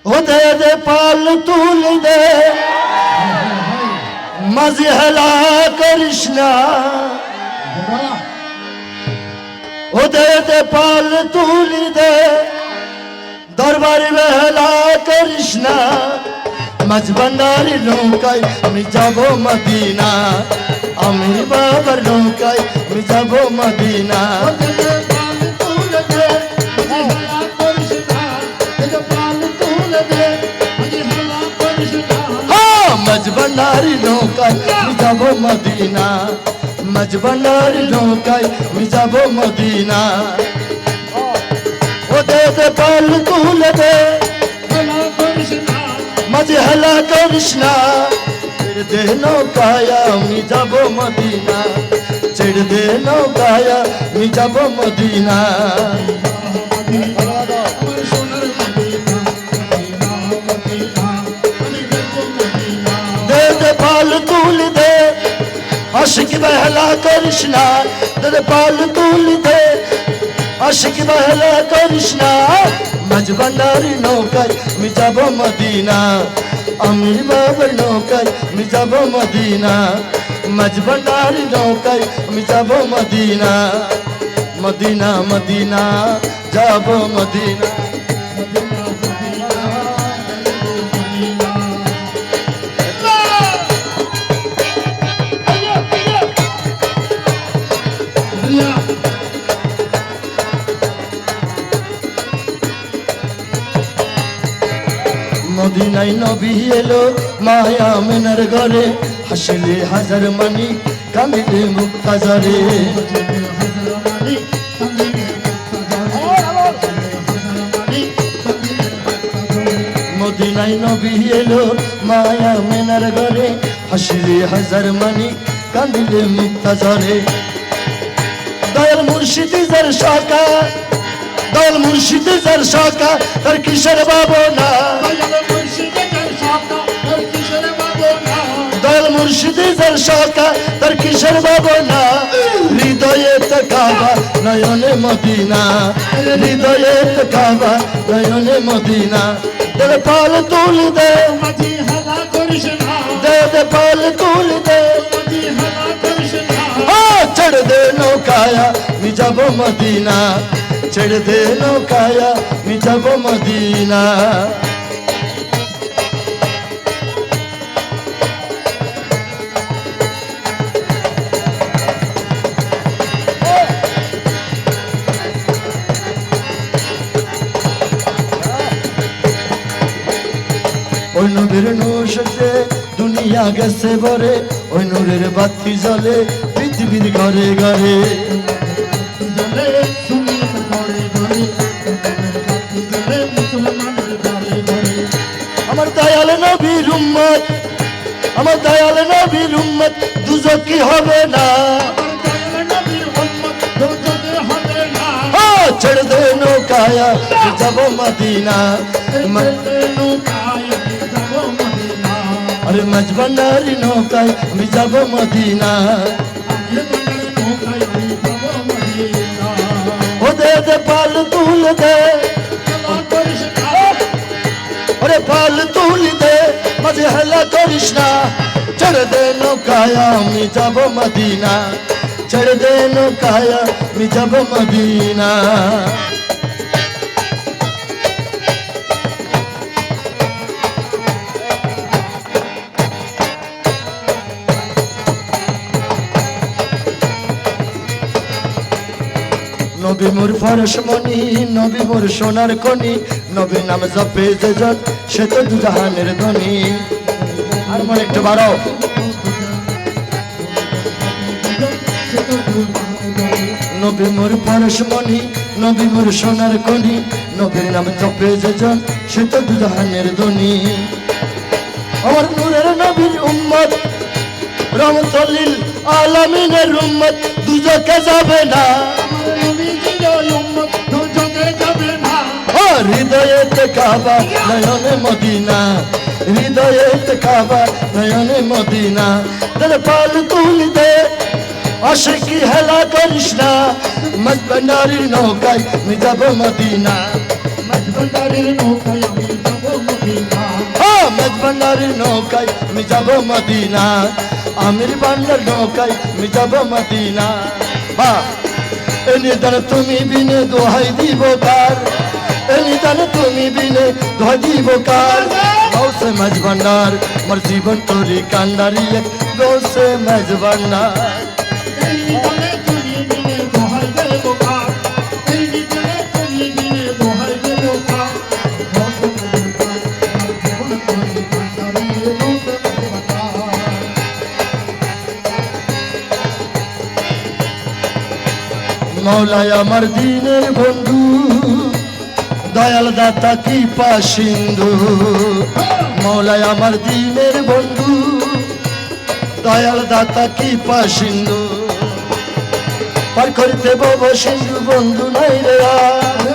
ও দে দে পাল তুল দে মাঝি হেলা করিস না ও দে দে পাল তুল দে দরবার বেহলা করিস না মাঝ ভান্ডারি নৌকায় আমি যাব মদিনা আমির বাবার নৌকায় আমি যাব মদিনা মাঝ ভান্ডারি নৌকায় আমি যাব মদিনা মাঝ ভান্ডারি নৌকায় আমি যাব মদিনা ও দে দে পাল তুল দে মাঝে হেলা করিস না ছেড়ে দে নৌকায় আমি যাব মদিনা ছেড়ে দে নৌকায় আমি যাব মদিনা দে দে পাল তুল দে আশিক বেহলা করিস না দে দে পাল তুল দে আশিক বেহলা করিস না মাঝ ভান্ডারি নৌকায় আমি যাব মদিনা আমির বাবার নৌকায় আমি যাব মদিনা মাঝ ভান্ডারি নৌকায় আমি যাব মদিনা মদিনা মদিনা যাব মদিনা মদিনায় নবী এলো মায়া মেনার ঘরে হাসিলে হাজার মানি কাঁদিলে মুক্তাজারে মদিনায় নবী এলো মায়া মেনার ঘরে হাসিলে হাজার মানি কাঁদিলে মুক্তাজারে দয়াল মুর্শিদি যার শাখা দয়াল মুর্শিদি যার শাখা তার কিসের ভাবনা দয়াল মুর্শিদি যার শাখা তার কিসের ভাবনা হৃদয়ে কাবা নয়নে মদিনা হৃদয়ে কাবা নয়নে মদিনা দে পাল তুল দে দে দে পাল তুল দে ছেড়ে দে নৌকায়া আমি যাব মদিনা ছেড়ে দে নৌকায়া আমি যাব মদিনা ওই নবীর নূরে দুনিয়া গেছে ভরে ওই নূরের বাতি জ্বলে পৃথিবীর ঘরে ঘরে আমার দয়াল নবীর উম্মত আমার দয়াল নবীর উম্মত দুজকি হবে না ছেড়ে দে নৌকায়া যাব মদিনা আরে মাঝ ভান্ডারি নৌকায় আমি যাব মদিনা ও দে দে পাল তুল দে ওরে পাল তুল দে মাঝে হেলা করিস না ছেড়ে দে নৌকায় আমি যাব মদিনা ছেড়ে দে নৌকায় আমি যাব মদিনা নবী মোর পরশমণি নবী মোর সোনার খনি নবী নাম জপে যেজন সে তো দুজাহানের ধনী আর মনে একটু বাড়াও নবী মোর পরশমণি নবী মোর সোনার খনি নবীর নাম জপে যেজন সে তো দুজাহানের ধনী আমার নূরের নবীর উম্মত রহমতুল আলামিনের উম্মত দুজকে যাবে না হৃদয়ে কাবা নয়নে মদিনা হৃদয়ে কাবা নয়নে মদিনা দে পাল তুল দে আশিকি হেলা করিস না মাঝ ভান্ডারির নৌকায় আমি যাব মদিনা মাঝ ভান্ডারির নৌকায় আমি যাব ভান্ডার নৌকায় আমি যাব মদিনা, আমির ভান্ডার নৌকায় আমি যাব মদিনা। বাহ এ নিদান তুমি বিনে দোহাই দিব কার, এ নিদান তুমি বিনে দোহাই দিব কার। গৌসে মাঝ ভান্ডার আমার জীবন তোরি কান্ডারি এক গৌসে মাঝ ভান্ডার। মৌলাই আমার দিনের বন্ধু, দয়াল দাতা কৃপা সিন্ধু। মৌলাই আমার দিনের বন্ধু, দয়াল দাতা কৃপা সিন্ধু। পার করিতে বব সিন্ধু বন্ধু নাই রে আর,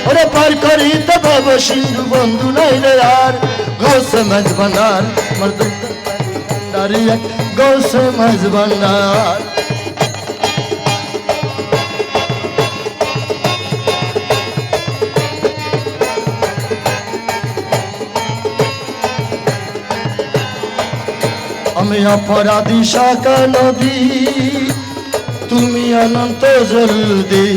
ওরে পার করিতে বব সিন্ধু বন্ধু নাই রে আর। গৌসে মাঝ ভান্ডার আমার ভান্ডারি এক গৌসে মাঝ ভান্ডার। আমি অপরাধী শাখা নদী, তুমি অনন্ত জলদি।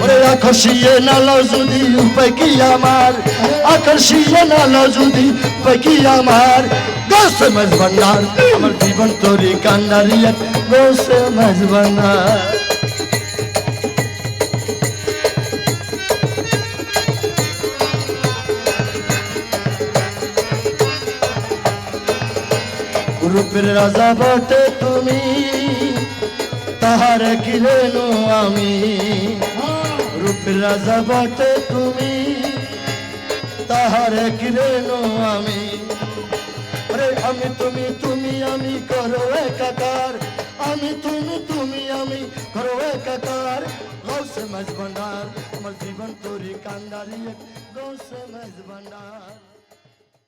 ওরে আকর্ষিয়ে নালো যদি উপায় কি আমার, আকর্ষিয়ে নালো যদি উপায় কি আমার। গৌসে মাঝ ভান্ডার আমার জীবন তোরি কান্ডারি এক গৌসে মাঝ ভান্ডার। রূপের রাজা বটে তুমি, তাহার কি রেনু আমি। রূপের রাজা বটে তুমি, তাহার কি রেনু আমি। আরে আমি তুমি তুমি আমি করো একাকার, আমি তুমি তুমি আমি করো একাকার। গৌসে মাঝ ভান্ডার আমার জীবন তোরি কান্ডারি এক গৌসে মাঝ ভান্ডার।